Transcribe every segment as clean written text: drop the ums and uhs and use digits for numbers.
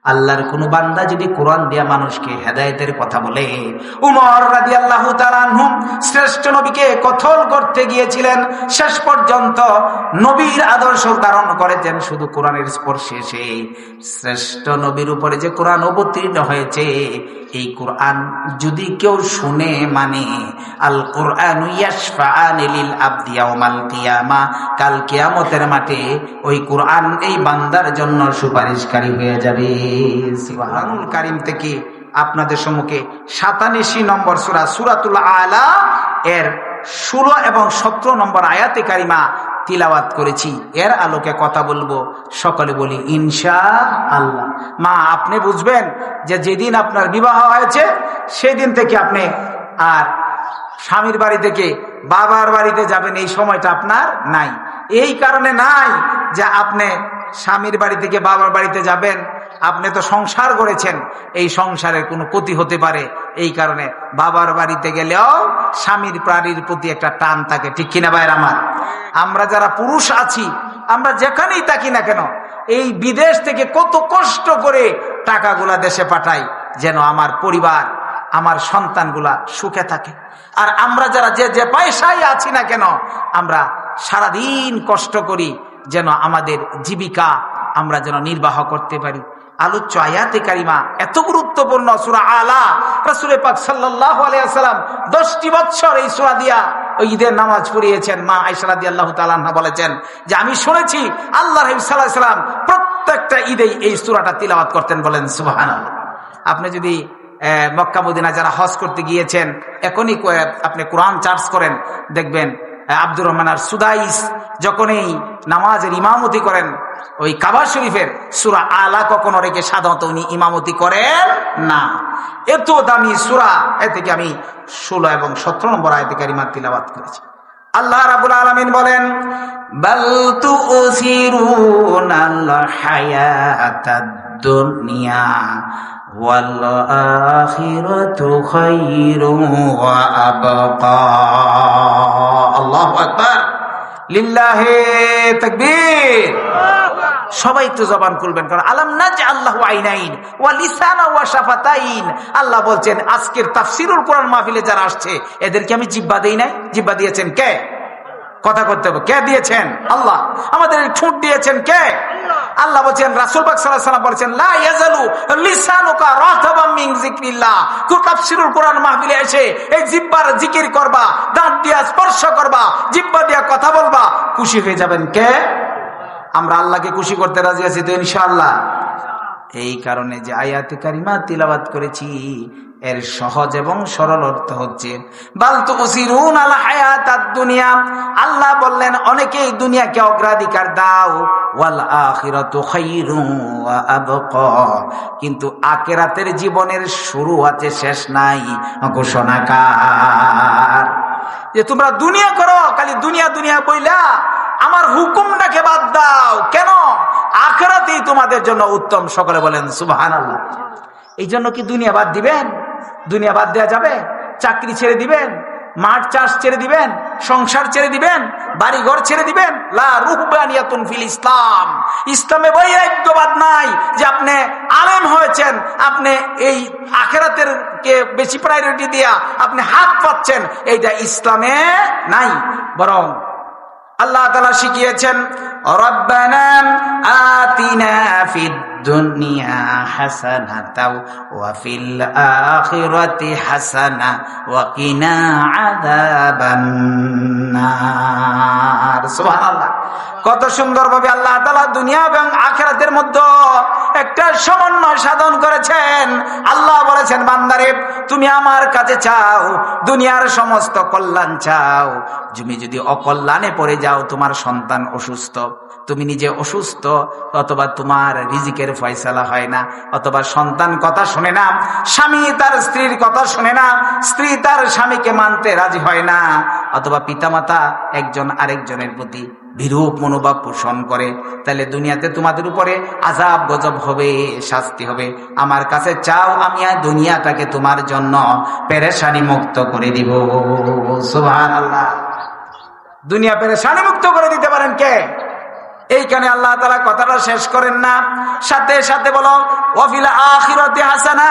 আল্লাহর কোন বান্দা যদি কোরআন দিয়া মানুষকে হেদায়েতের কথা বলে, উমর রাদিয়াল্লাহু তাআলা আনহু শ্রেষ্ঠ নবীকে কতল করতে গিয়েছিলেন, শেষ পর্যন্ত নবীর আদর্শ ধারণ করেছেন শুধু কোরআনের স্পর্শে। এসে শ্রেষ্ঠ নবীর উপরে যে কোরআন অবতীর্ণ হয়েছে, এই কোরআন যদি কেউ শুনে মানে, আল কোরআনু ইয়াশফাআনি লিল আবদি ইয়াউমাল কিয়ামা, কাল কিয়ামতের মাঠে ওই কোরআন এই বান্দার জন্য সুপারিশকারী হয়ে যাবে। সুবহানুল কারীম থেকে আপনাদের সম্মুখে 87 নম্বর সূরা সূরাতুল আলা এর 16 এবং 17 নম্বর আয়াতে কারিমা তিলাওয়াত করেছি। এর আলোকে কথা বলবো, সকলে বলি ইনশাআল্লাহ। মা, আপনি বুঝবেন যে যেদিন আপনার বিবাহ হয়েছে সেদিন থেকে আপনি আর স্বামীর বাড়ি থেকে বাবার বাড়িতে যাবেন এই সময়টা আপনার নাই। এই কারণে নাই যে আপনি স্বামীর বাড়ি থেকে বাবার বাড়িতে যাবেন, আপনি তো সংসার করেছেন, এই সংসারের কোনো ক্ষতি হতে পারে, এই কারণে বাবার বাড়িতে গেলেও স্বামীর প্রাণীর প্রতি একটা টান থাকে, ঠিক কিনা ভাইয়ের আমার? আমরা যারা পুরুষ আছি, আমরা যেখানেই থাকি না কেন, এই বিদেশ থেকে কত কষ্ট করে টাকাগুলা দেশে পাঠাই যেন আমার পরিবার, আমার সন্তানগুলা সুখে থাকে। আর আমরা যারা যে পয়সায় আছি না কেন, আমরা সারাদিন কষ্ট করি যেন আমাদের জীবিকা আমরা যেন নির্বাহ করতে পারি। আলোচ্য আয়াতে কারিমা এত গুরুত্বপূর্ণ সূরা আলা। রাসূল পাক সাল্লাল্লাহু আলাইহি ওয়াসাল্লাম 10টি বছর এই সূরা দিয়া ওই ঈদের নামাজ পড়িয়েছেন। মা আয়েশা রাদিয়াল্লাহু তাআলা আনহা বলেছেন যে আমি শুনেছি আল্লাহর নবী সাল্লাল্লাহু আলাইহি ওয়াসাল্লাম প্রত্যেকটা ঈদেই এই সূরাটা তিলাওয়াত করতেন। বলেন সুবহানাল্লাহ। আপনি যদি মক্কা মদিনা যারা হজ করতে গিয়েছেন, এখনই আপনি কোরআন চার্জ করেন, দেখবেন আব্দুর রহমান আর সুদাইস যখন এই নামাজের ইমামতি করেন, ওই কাবা শরীফের সূরা আলা কখনো রেখে সাধারণত উনি ইমামতি করেন না। এত দামি সূরা, এ থেকে আমি 16 এবং 17 নম্বর আয়াতে কারিমা তিলাওয়াত করেছি। আল্লাহ রাব্বুল আলামিন বলেন, বাল তুসিরুনাল হায়াতাদ দুনিয়া ওয়াল আখিরাতু খায়রুন ওয়া আবকা। আল্লাহু আকবার, লিল্লাহি তাকবীর। সবাই একটু জবান খুলবেন, কারণ আলাম নাজআল্লাহু আইনাইন ওয়া লিসানা ওয়া শাফাতাইন। আল্লাহ বলছেন আজকের তাফসীরুল কোরআন মাহফিলে যারা আসছে এদেরকে আমি জিহ্বা দেই নাই? জিহ্বা দিয়েছেন কে? কথা করতে হবে, কে দিয়েছেন? আল্লাহ। আমাদের ঠোঁট দিয়েছেন কে? আল্লাহ বলছেন, রাসূল পাক সাল্লাল্লাহু আলাইহি ওয়াসাল্লাম বলেছেন লা ইয়াজালু লিসানুকা রাতাবাম মিন যিকরিল্লাহ। তাফসীরুল কোরআন মাহফিলে এসে এই জিহ্বার জিকির করবা, দাঁত দিয়া স্পর্শ করবা, জিহ্বা দিয়া কথা বলবা, খুশি হয়ে যাবেন কে? আমরা আল্লাহকে খুশি করতে রাজি আছি তো ইনশাআল্লাহ। এই কারণে যে আয়াতে কারিমা তিলাওয়াত করেছি এর সহজ এবং সরল অর্থ হচ্ছে বাল তুসিরুনাল হায়াতাদ দুনিয়া। আল্লাহ বললেন অনেকেই দুনিয়াকে অগ্রাধিকার দাও, ওয়াল আখিরাতু খায়রুন ওয়া আবকা, কিন্তু আখিরাতের জীবনের শুরু আছে শেষ নাই, ঘোষণাকার। যে তোমরা দুনিয়া করো, খালি দুনিয়া দুনিয়া বইলা আমার হুকুমটাকে বাদ দাও কেন? আখিরাতেই তোমাদের জন্য উত্তম। সকলে বলেন সুবহানাল্লাহ। এই জন্য কি দুনিয়া বাদ দিবেন? দুনিয়া বাদ দেওয়া যাবে? চাকরি ছেড়ে দিবেন, মাঠ চাষ ছেড়ে দিবেন, সংসার ছেড়ে দিবেন, বাড়ি ঘর ছেড়ে দিবেন? লা রুহবানিয়াতুন ফিল ইসলাম। ইসলামে বৈরাগ্যবাদ নাই যে আপনি আলেম হয়েছেন, আপনি এই আখিরাতের কে বেশি প্রায়োরিটি দিয়া আপনি হাত পাচ্ছেন, এইটা ইসলামে নাই। বরং আল্লাহ তাআলা শিখিয়েছেন রব্বানা আতিনা ফিদ দুনিয়া হাসানাতাও ওয়া ফিল আখিরাতি হাসানা ওয়া কিনা আযাবান নার। সুবহানাল্লাহ। কত সুন্দরভাবে আল্লাহ তাআলা দুনিয়া এবং আখিরাতের মধ্যে একটা সমন্বয় সাধন করেছেন। আল্লাহ বলেছেন বান্দারে তুমি আমার কাছে চাও, দুনিয়ার সমস্ত কল্যাণ চাও, তুমি যদি অকল্যাণে পড়ে যাও, তোমার সন্তান অসুস্থ, তুমি নিজে অসুস্থ, অথবা তোমার রিজিকের ফয়সালা হয় না, অথবা সন্তান কথা শুনে না, স্বামী তার স্ত্রীর কথা শুনে না, স্ত্রী তার স্বামীকে মানতে রাজি হয় না, অথবা পিতামাতা একজন আরেকজনের প্রতি বিরূপ মনোভাব পোষণ করে, তাহলে দুনিয়াতে তোমাদের উপরে আযাব গজব হবে, শাস্তি হবে। আমার কাছে চাও, আমি আর দুনিয়াটাকে তোমার জন্য পেরেশানি মুক্ত করে দিব। সুবহানাল্লাহ। দুনিয়া পেরেশানি মুক্ত করে দিতে পারেন কে? এইখানে আল্লাহ তাআলা কথাটা শেষ করেন না, সাথে সাথে বলো ওয়াফিল আখিরাতি হাসানা।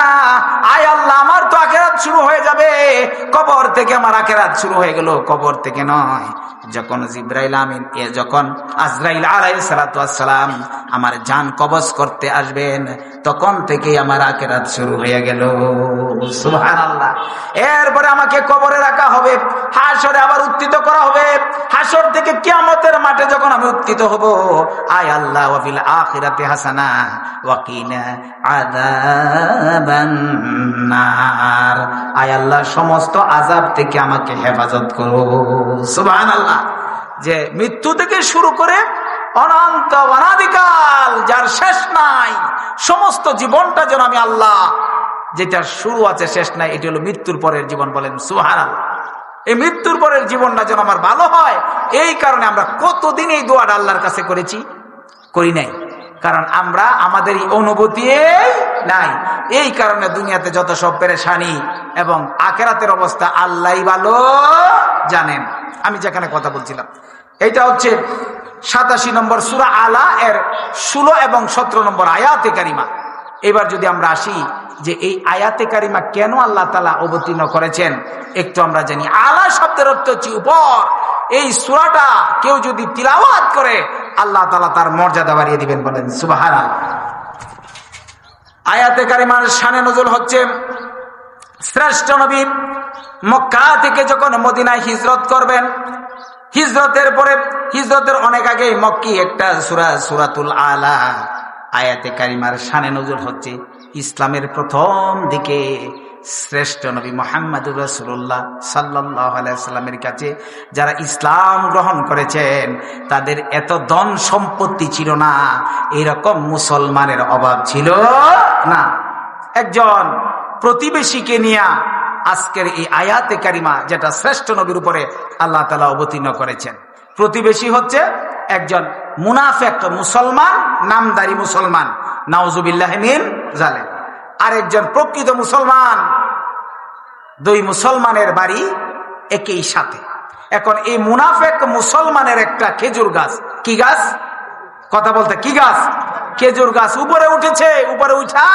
আয় আল্লাহ, আমার তো আখিরাত শুরু হয়ে যাবে, কবর থেকে আমার আখিরাত শুরু হয়ে গেল। কবর থেকে নয়, যখন জিবরাইল আমিন যখন আজরাইল আলাইহিস সালাতু ওয়াস সালাম আমার জান কবজ করতে আসবেন, তখন থেকে আমার আখিরাত শুরু হয়ে গেল। সুবহানাল্লাহ। এরপরে আমাকে কবরে রাখা হবে, হাসরে আবার উত্থিত করা হবে। হাসর থেকে কিয়ামতের মাঠে যখন আমি উত্থিত হব, আয় আল্লাহ ওয়াফিল আখিরাতি হাসানা ওয়া কিনা আযাবান নার। আয় আল্লাহ, সমস্ত আযাব থেকে আমাকে হেফাজত করো। সুবহানাল্লাহ। যে মৃত্যু থেকে শুরু করে অনন্ত অনাদিকাল, যার শেষ নাই, সমস্ত জীবনটা যেন আমি আল্লাহ, যেটা শুরু আছে শেষ নাই, এটি হলো মৃত্যুর পরের জীবন। বলেন সুবহানাল্লাহ। এই মৃত্যুর পরের জীবনটা যেন আমার ভালো হয়, এই কারণে আমরা কতদিন এই দোয়াটা আল্লাহর কাছে করেছি, করি নাই। কারণ আমরা আমাদের এই অনুভূতি নাই, এই কারণে দুনিয়াতে যত সব পেরেশানি এবং আখিরাতের অবস্থা আল্লাহই ভালো জানেন। আমি যেখানে কথা বলছিলাম, এটা হচ্ছে 87 নম্বর সূরা আলা এর 16 এবং 17 নম্বর আয়াতে কারিমা। এবার যদি আমরা আসি যে এই আয়াতে কারিমা কেন আল্লাহ তাআলা অবতীর্ণ করেছেন, একটু আমরা জানি। আলা শব্দের অর্থ হচ্ছে উপর। এই সূরাটা কেউ যদি তিলাওয়াত করে, আল্লাহ তাআলা তার মর্যাদা বাড়িয়ে দিবেন। বলেন সুবহানাল্লাহ। আয়াতে কারিমার শানে নজুল হচ্ছে শ্রেষ্ঠ নবী মক্কা থেকে যখন মদিনায় হিজরত করবেন, হিজরতের পরে, হিজরতের অনেক আগে মক্কি একটা সূরা, সূরাতুল আলা, আয়াতে কারিমার শানে নজুল হচ্ছে ইসলামের প্রথম দিকে শ্রেষ্ঠ নবী মুহাম্মদুর রাসূলুল্লাহ সাল্লাল্লাহু আলাইহি ওয়াসাল্লামের কাছে যারা ইসলাম গ্রহণ করেছেন, তাদের এত ধন সম্পত্তি ছিল না, এরকম মুসলমানের অভাব ছিল না। একজন প্রতিবেশীকে নিয়ে আজকের এই আয়াতে কারিমা, যেটা শ্রেষ্ঠ নবীর উপরে আল্লাহ তাআলা অবতীর্ণ করেছেন। প্রতিবেশী হচ্ছে একজন মুনাফিক মুসলমান, নামদারি মুসলমান, নাউজুবিল্লাহি মিন জালিক। আরেকজন প্রকৃত মুসলমান। দুই মুসলমানের বাড়ি একই সাথে। এখন এই মুনাফিক মুসলমানের একটা খেজুর গাছ, কি গাছ? কথা বলতে কি গাছ? খেজুর গাছ উপরে উঠেছে। উপরে উঠা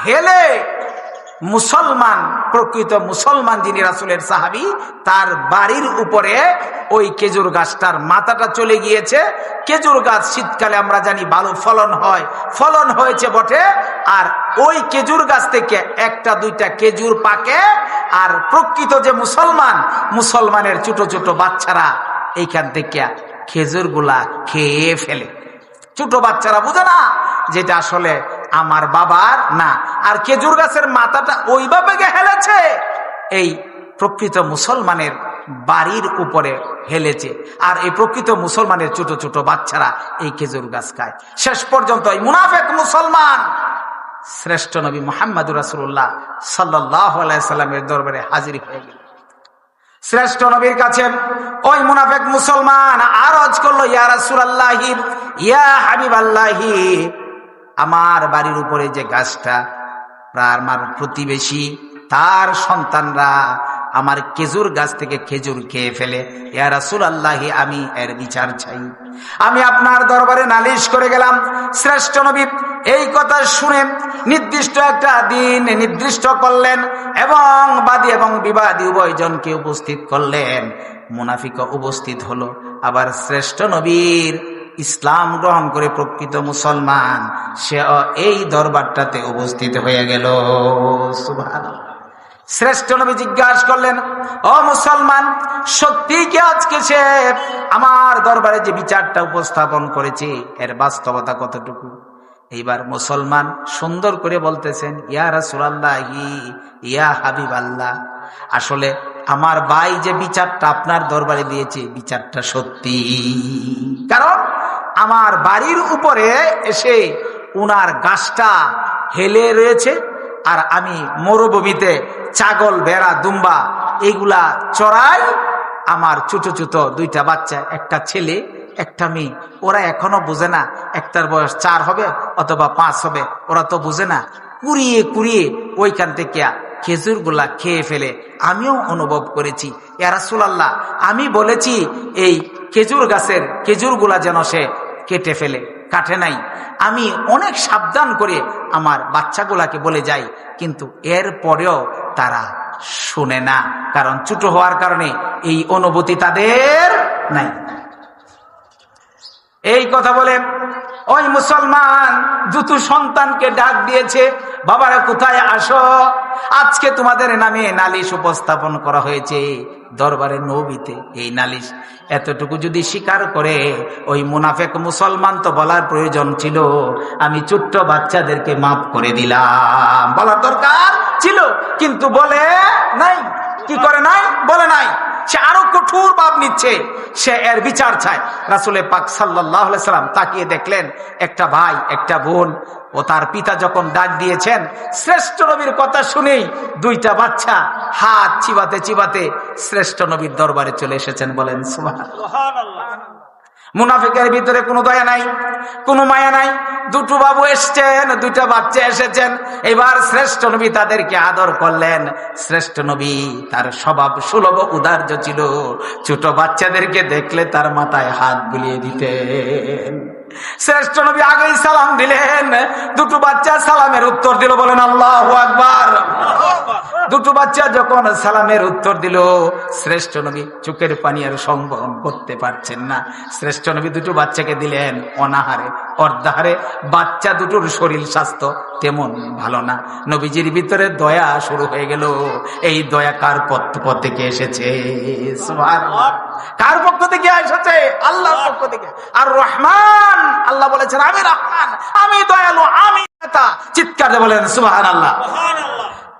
হেলে মুসলমান, প্রকৃত মুসলমান যিনি রাসূলের সাহাবী, তার বাড়ির উপরে ওই খেজুর গাছটার মাথাটা চলে গিয়েছে। খেজুর গাছ শীতকালে আমরা জানি ভালো ফলন হয়, ফলন হয়েছে বটে, আর ওই খেজুর গাছ থেকে একটা দুইটা খেজুর পাকে, আর প্রকৃত যে মুসলমান, মুসলমানের ছোট ছোট বাচ্চারা এইখান থেকে খেজুর গুলা খেয়ে ফেলে। ছোট বাচ্চারা বুঝে না যেটা আসলে আমার বাবার না, আর খেজুর গাছের মাথাটা ওইভাবে হেলেছে, এই প্রকৃত মুসলমানের বাড়ির উপরে হেলেছে। আর এই প্রকৃত মুসলমানের ছোট ছোট বাচ্চারা এই খেজুর গাছ খায়। শেষ পর্যন্ত এই মুনাফিক মুসলমান শ্রেষ্ঠ নবী মুহাম্মদুর রাসূলুল্লাহ সাল্লাল্লাহু আলাইহি সাল্লামের দরবারে হাজির হয়ে গেল। শ্রেষ্ঠ নবীর কাছে ওই মুনাফিক মুসলমান আরজ করলো, ইয়া রাসূলুল্লাহি, ইয়া হাবিবাল্লাহি, আমার বাড়ির উপরে যে গাছটা, আমার প্রতিবেশী তার সন্তানরা আমার খেজুর গাছ থেকে খেজুর খেয়ে ফেলে। ইয়া রাসূলুল্লাহি, আমি এর বিচার চাই। আমি আপনার দরবারে নালিশ করে গেলাম। শ্রেষ্ঠ নবী এই কথা শুনে নির্দিষ্ট একটা দিন নির্দিষ্ট করলেন এবং বাদী এবং বিবাদী উভয়জনকে উপস্থিত করলেন। মুনাফিক উপস্থিত হলো, আবার শ্রেষ্ঠ নবীর ইসলাম গ্রহণ করে প্রকৃত মুসলমান সে এই দরবারটাতে উপস্থিত হয়ে গেল। সুবহানাল্লাহ। শ্রেষ্ঠ নবী জিজ্ঞাসা করলেন, ও মুসলমান, সত্যি কি আজকে সে আমার দরবারে যে বিচারটা উপস্থাপন করেছে এর বাস্তবতা কতটুকু? এইবার মুসলমান সুন্দর করে বলতেছেন, ইয়া রাসূলুল্লাহি, ইয়া হাবিবাল্লাহ, আসলে আমার ভাই যে বিচারটা আপনার দরবারে দিয়েছে, বিচারটা সত্যি। কারণ আমার বাড়ির উপরে এসে উনার গাছটা হেলে রয়েছে, আর আমি মরুভূমিতে ছাগল, ভেড়া, দুম্বা এইগুলা চড়াই। আমার ছোট ছোট দুইটা বাচ্চা, একটা ছেলে একটা মেয়ে, ওরা এখনো বুঝে না, একটার বয়স 4 হবে অথবা 5 হবে, ওরা তো বুঝে না। কুড়িয়ে কুড়িয়ে ওইখান থেকে খেজুর গুলা খেয়ে ফেলে। আমিও অনুভব করেছি, ইয়া রাসূলুল্লাহ, আমি বলেছি এই খেজুর গাছের খেজুর গুলা যেন সে কেটে ফেলে, কাটে নাই। আমি অনেক সাবধান করে আমার বাচ্চাগুলাকে বলে যাই, কিন্তু এর পরেও তারা শুনে না, কারণ ছোট হওয়ার কারণে এই অনুভূতি তাদের নাই। এই কথা বলে ওই মুসলমান দুটো সন্তানকে ডাক দিয়েছে, বাবারা কোথায় আসো, আজকে তোমাদের নামে নালিশ উপস্থাপন করা হয়েছে দরবারে নবীতে। এই নালিশ এতটুকু যদি স্বীকার করে ওই মুনাফেক মুসলমান তো বলার প্রয়োজন ছিল, আমি ছোট্ট বাচ্চাদেরকে মাফ করে দিলাম, বলার দরকার ছিল, কিন্তু বলে নাই। কি করে নাই? বলে নাই। সে আরো কঠোর ভাব নিচ্ছে, সে এর বিচার চায়। রাসূল পাক সাল্লাল্লাহু আলাইহি সাল্লাম তাকিয়ে দেখলেন একটা ভাই একটা বোন ও তার পিতা যখন ডাক দিয়েছেন, শ্রেষ্ঠ নবীর কথা শুনেই দুইটা বাচ্চা হাত চিবাতে চিবাতে শ্রেষ্ঠ নবীর দরবারে চলে এসেছেন। বলেন সুবহানাল্লাহ। মুনাফিকের ভিতরে কোনো দয়া নাই, কোনো মায়া নাই। দুটো বাবু এসছেন, দুইটা বাচ্চা এসেছেন, এবার শ্রেষ্ঠ নবী তাদেরকে আদর করলেন। শ্রেষ্ঠ নবী তার স্বভাব সুলভ উদার্য ছিল, ছোট বাচ্চাদেরকে দেখলে তার মাথায় হাত বুলিয়ে দিতেন। শ্রেষ্ঠ নবী আগেই সালাম দিলেন, দুটো বাচ্চা সালামের উত্তর দিল। বলেন আল্লাহু আকবার। দুটো বাচ্চা যখন সালামের উত্তর দিল, শ্রেষ্ঠ নবী চোখের পানি আর সংবরণ করতে পারছেন না। শ্রেষ্ঠ নবী দুটো বাচ্চাকে দিলেন অনাহারে, অর্ধাহারে। বাচ্চা দুটোর শরীর স্বাস্থ্য তেমন ভালো না। নবীজির ভিতরে দয়া শুরু হয়ে গেল। এই দয়া কার পক্ষ থেকে এসেছে? সুবহানাল্লাহ। কার পক্ষ থেকে এসেছে? আল্লাহর পক্ষ থেকে। আর রহমান, আল্লাহ বলেছেন আমি রহমান, আমি দয়ালু, আমি নেতা। চিৎকার দিয়ে বলেন সুবহানাল্লাহ।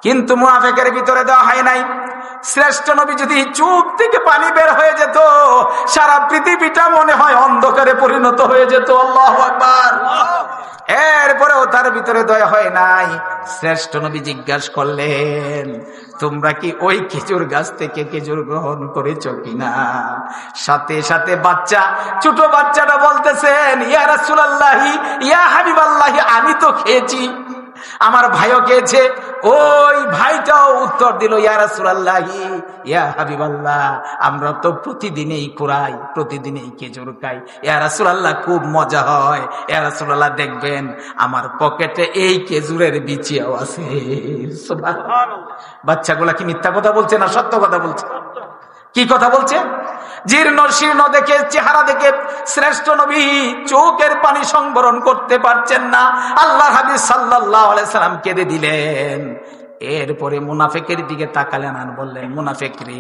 কিন্তু মুনাফিকের ভিতরে দেওয়া হয় নাই। শ্রেষ্ঠ নবী যদি চুপ থেকে পানি বের হয়ে যেত, সারা পৃথিবীটা মনে হয় অন্ধকারে পরিণত হয়ে যেত। আল্লাহু আকবার। এরপরেও তার ভিতরে দয়া হয় নাই। শ্রেষ্ঠ নবী জিজ্ঞাসা করলেন, তোমরা কি ওই খেজুর গাছ থেকে খেজুর গ্রহণ করেছো কিনা? সাথে সাথে বাচ্চা, ছোট বাচ্চাটা বলতেছেন, ইয়া রাসূলুল্লাহি, ইয়া হাবিবাল্লাহি, আমি তো খেয়েছি, আমার ভাইও খেয়েছে। ওই ভাইটাও উত্তর দিল, ইয়া রাসূলুল্লাহি, ইয়া হাবিবাল্লাহ, আমরা তো প্রতিদিনই কুড়াই, প্রতিদিনই খেজুর খাই। ইয়া রাসূলুল্লাহ, খুব মজা হয়। ইয়া রাসূলুল্লাহ, দেখবেন আমার পকেটে এই খেজুরের বিচিও আছে। সুবহানাল্লাহ। বাচ্চাগুলা কি মিথ্যা কথা বলছে না সত্য কথা বলছে? কি কথা বলছে? জীর্ণ শীর্ণ দেখে, চেহারা দেখে শ্রেষ্ঠ নবী চোখের পানি সংবরণ করতে পারছেন না। আল্লাহর হাবিব সাল্লাল্লাহু আলাইহি সাল্লাম কেঁদে দিলেন। এরপরে মুনাফিকের দিকে তাকালেন আর বললেন, মুনাফিক রে,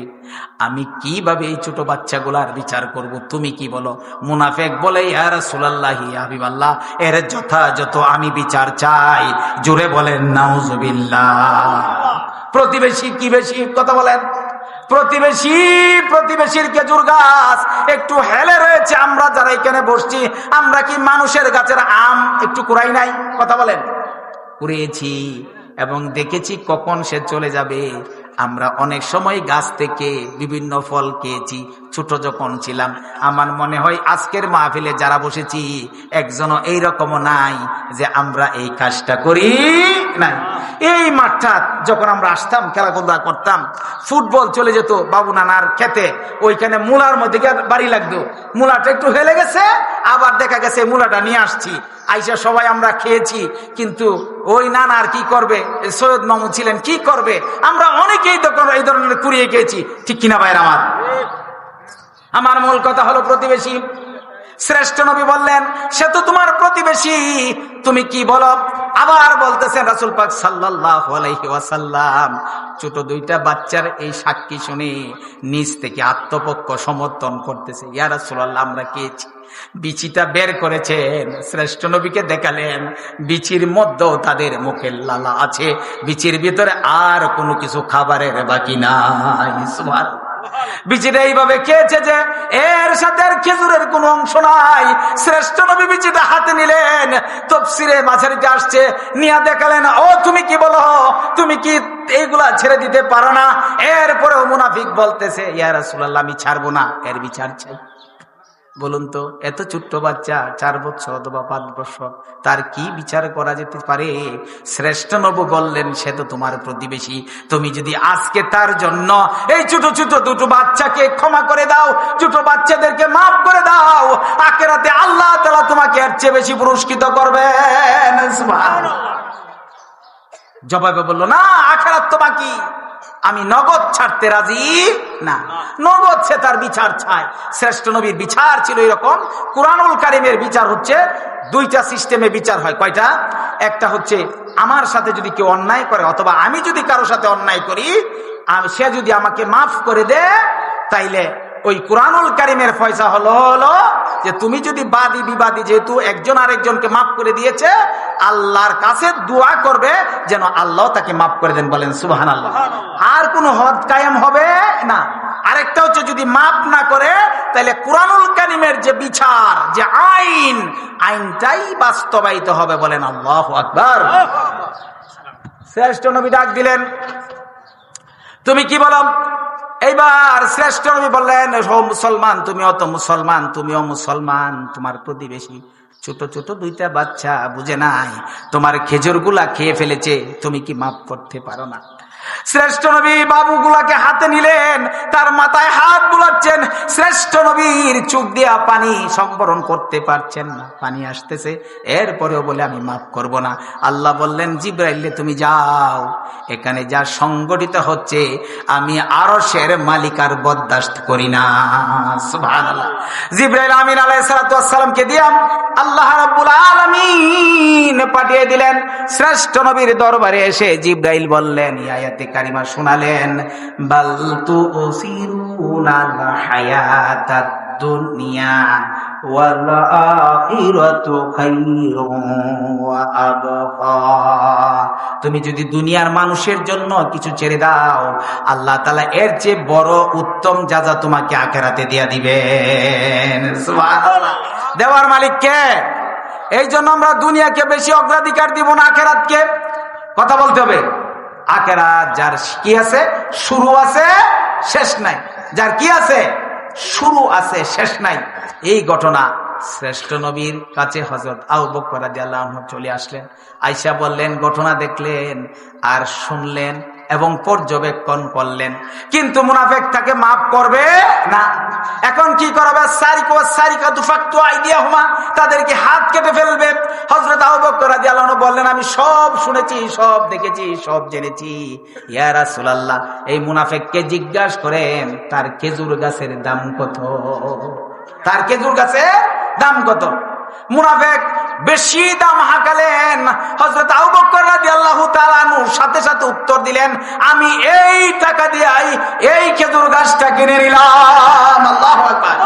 আমি কিভাবে এই ছোট বাচ্চাগুলার বিচার করব, তুমি কি বলো? মুনাফিক বলে, ইয়া রাসূলুল্লাহি, ইয়া হাবিবাল্লাহ, এর যথাযথ আমি বিচার চাই। জোরে বলেন নাউজুবিল্লাহ। প্রতিবেশী কি বেশি কথা বলেন? প্রতিবেশীর খেজুর গাছ একটু হেলে রয়েছে, আমরা যারা এখানে বসছি, আমরা কি মানুষের গাছের আম একটু কুড়াই নাই? কথা বলেন। কুড়িয়েছি এবং দেখেছি কখন সে চলে যাবে। আমরা অনেক সময় গাছ থেকে বিভিন্ন ফল খেয়েছি ছোট যখন ছিলাম। আমার মনে হয় আজকের মাহফিলে যারা বসেছি একজনও এইরকমও নাই যে আমরা এই কাজটা করি নাই। এই মাঠটা যখন আমরা আসতাম, খেলাধুলা করতাম, ফুটবল চলে যেত বাবু নানার খেতে, ওইখানে মূলার মধ্যে বাড়ি লাগতো। মূলাটা একটু হেলে গেছে, আবার দেখা গেছে মূলাটা নিয়ে আসছি, আইসা সবাই আমরা খেয়েছি। কিন্তু ওই নানার কি করবে, সৈয়দ মামু ছিলেন, কি করবে? আমরা অনেকেই এই ধরনের কুড়িয়ে খেয়েছি, ঠিক কিনা ভাইয়ের আমার মূল কথা হলো প্রতিবেশী। শ্রেষ্ঠ নবী বললেন, সে তো তোমার প্রতিবেশী, তুমি কি বলো? আবার বলতেছেন রাসূল পাক সাল্লাল্লাহু আলাইহি ওয়াসাল্লাম, ছোট দুইটা বাচ্চার এই সাক্ষী শুনে নিজ থেকে আত্মপক্ষ সমর্থন করতেছে, ইয়া রাসূলুল্লাহ, আমরা খেয়েছি। বিচিটা বের করেছেন, শ্রেষ্ঠ নবীকে দেখালেন, বিচির মধ্যেও তাদের মুখের লালা আছে, বিচির ভিতরে আর কোনো কিছু খাবারের বাকি নাই। সুবহানাল্লাহ। বিচিটা এইভাবে খেয়েছে যে এর সাথে আর খেজুরের কোনো অংশ নাই। শ্রেষ্ঠ নবী বিচিটা হাতে নিলেন, তাফসীরে মাঝারিতে আসছে, নিয়া দেখালেন, ও তুমি কি বলো, তুমি কি এইগুলা ছেড়ে দিতে পারো না? এরপরেও মুনাফিক বলতেছে, ইয়া রাসূলুল্লাহ, আমি ছাড়বো না, এর বিচার চাই। বলুন তো, এত ছোট্ট বাচ্চা 4 বছর অথবা 5 বছর, তার কি বিচার করা যেতে পারে? শ্রেষ্ঠ নবী বললেন, সে তো তোমার প্রতিবেশী। তুমি যদি আজকে তার জন্য এই ছোট ছোট দুটো বাচ্চাকে ক্ষমা করে দাও, ছোট বাচ্চাদেরকে মাফ করে দাও, আখিরাতে আল্লাহ তাআলা তোমাকে এর চেয়ে বেশি পুরস্কৃত করবেন। সুবহানাল্লাহ। জবাবে বলল, না, আখিরাত তো বাকি, আমি নগদ ছাড়তে রাজি না। নগদ সে তার বিচার চায়। শ্রেষ্ঠ নবীর বিচার ছিল এরকম। কুরআনুল কারীমের বিচার হচ্ছে 2টা সিস্টেমে বিচার হয়। কয়টা? একটা হচ্ছে আমার সাথে যদি কেউ অন্যায় করে, অথবা আমি যদি কারো সাথে অন্যায় করি, সে যদি আমাকে মাফ করে দেয়, তাইলে ওই কুরআনুল কারীমের ফয়সালা হলো যে তুমি যদি বাদী বিবাদী, যেহেতু একজন আরেকজনকে মাফ করে দিয়েছে, আল্লাহর কাছে দোয়া করবে যেন আল্লাহ তাকে মাফ করে দেন। বলেন সুবহানাল্লাহ। আর কোনো হদ কায়েম হবে না। আরেকটা হচ্ছে যদি মাফ না করে, তাহলে কুরআনুল কারীমের যে বিচার, যে আইনটাই বাস্তবায়িত হবে। বলেন আল্লাহু আকবার। শ্রেষ্ঠ নবী ডাক দিলেন, তুমি কি বলো? এইবার শ্রেষ্ঠ নবী বললেন, ও মুসলমান, তুমিও তো মুসলমান, তুমিও মুসলমান, তোমার প্রতিবেশী ছোট ছোট 2টা বাচ্চা বুঝে নাই, তোমার খেজুরগুলা খেয়ে ফেলেছে, তুমি কি মাফ করতে পারো না? শ্রেষ্ঠ নবী বাবুগুলাকে হাতে নিলেন, তার মাথায় হাত বুলাচ্ছেন। শ্রেষ্ঠ নবীর চোখ দিয়া পানি সংবরণ করতে পারছেন না, পানি আসতেছে। এরপরেও বলে আমি মাফ করব না। আল্লাহ বললেন, জিবরাইল তুমি যাও, এখানে যা সংগঠিত হচ্ছে আমি আরশের মালিকার বরদাস্ত করি না। সুবহানাল্লাহ। জিবরাইল আমিন আলাইহিস সালাতু ওয়াস সালামকে দিয়া আল্লাহ রাব্বুল আলামিন পাঠিয়ে দিলেন। শ্রেষ্ঠ নবীর দরবারে এসে জিবরাইল বললেন, আয়াতে কারিমা শোনালেন, বাল তুসিরুনাল হায়াতাদ দুনিয়া ওয়াল আখিরাতু খায়রুন ওয়া আবকা। তুমি যদি দুনিয়ার মানুষের জন্য কিছু ছেড়ে দাও, আল্লাহ তাআলা এর চেয়ে বড় উত্তম যাজা তোমাকে আখিরাতে দিয়া দিবেন। সুবহানাল্লাহ। দেওয়ার মালিক কে? এই জন্য আমরা দুনিয়াকে বেশি অগ্রাধিকার দিব না, আখিরাতকে। কথা বলতে হবে। আখিরাত যার কি আছে? শুরু আছে, শেষ নাই। যার কি আছে? শুরু আছে, শেষ নাই। এই ঘটনা শ্রেষ্ঠ নবীর কাছে হযরত আবু বকর রাদিয়াল্লাহু আনহু চলে আসলেন। আয়েশা বললেন, ঘটনা দেখলেন আর শুনলেন এবং পর্যবেক্ষণ করলেন, কিন্তু মুনাফিক তাকে মাফ করবে না। এখন কি করবে? তাদেরকে হাত কেটে ফেলবে। হযরত আবু বকর রাদিয়াল্লাহু আনহু বললেন, আমি সব শুনেছি, সব দেখেছি, সব জেনেছি। ইয়া রাসূলুল্লাহ, এই মুনাফিককে জিজ্ঞাসা করেন তার খেজুর গাছের দাম কত? তার খেজুর গাছের দাম কত? মুনাফিক বেশি দাম হাঁকালেন। হযরত আবু বকর রাদিয়াল্লাহু তাআলা আনহু সাথে সাথে উত্তর দিলেন, আমি এই টাকা দিয়ে এই খেজুর গাছটা কিনে নিলাম। আল্লাহু আকবার।